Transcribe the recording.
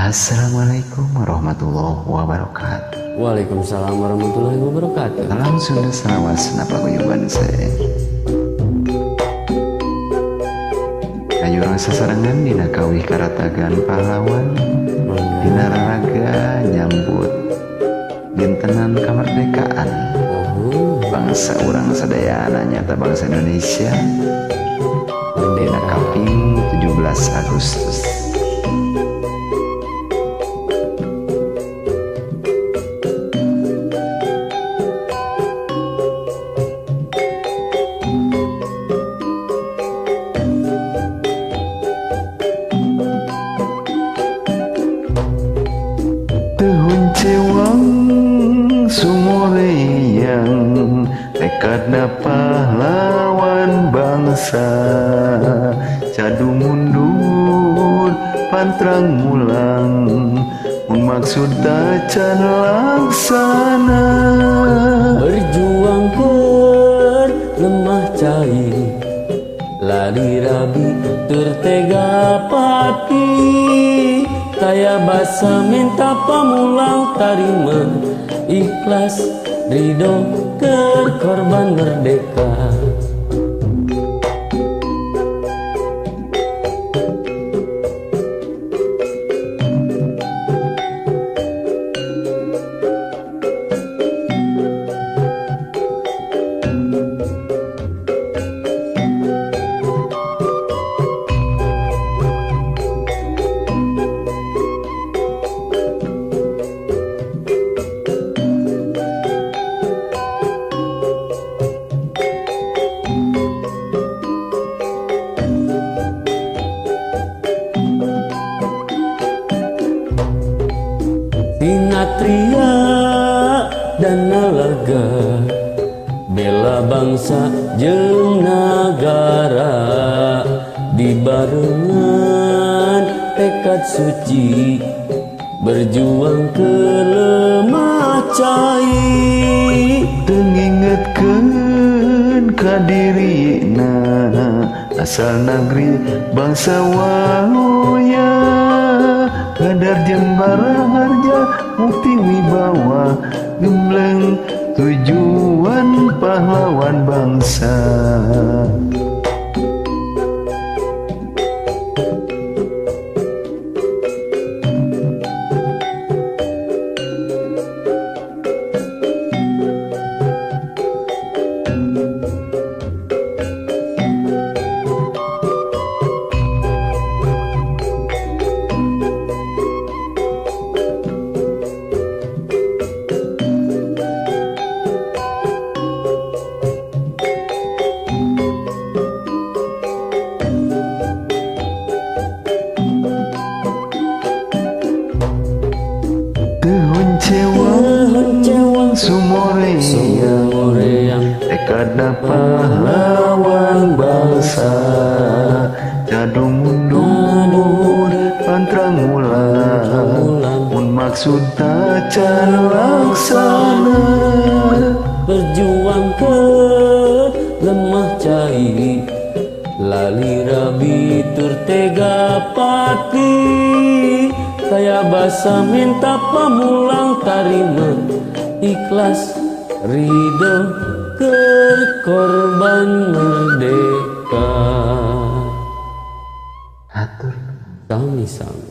Assalamualaikum warahmatullahi wabarakatuh. Waalaikumsalam warahmatullahi wabarakatuh. Salam Sunda Salawasna paguyuban saya. Ayurang sasarangan dina kawih karatagan pahlawan, dina raraga nyambut dintenan kamardekaan bangsa urang sadayana nyata bangsa Indonesia dina kaping 17 Agustus. Tehun cewang sumureyang tekadna pahlawan bangsa, cadu mundur pantrang mulang mun maksud tacan laksana. Berjuang ker lemah cair, lari rabi tertega pati, kaya basa minta pamulang tarima, ikhlas ridho ker korban merdeka. Sinatria dan nalaga, bela bangsa jeung nagara, dibarengan tekad suci, berjuang ke lemah cai. Tengingetkeun ka dirina asal negeri bangsa waluya, kadar jembara harja mukti wibawa, gembleng tujuan pahlawan bangsa. Tehun cewang sumoreyang tekadna pahlawan bangsa, cadu mundur pantrang mulang mun maksud tacan laksana. Berjuang ke lemah cai, lali rabi tertega pati, kaya basa minta pamulang tarima, ikhlas ridho ker korban merdeka. Atur Sami-sami.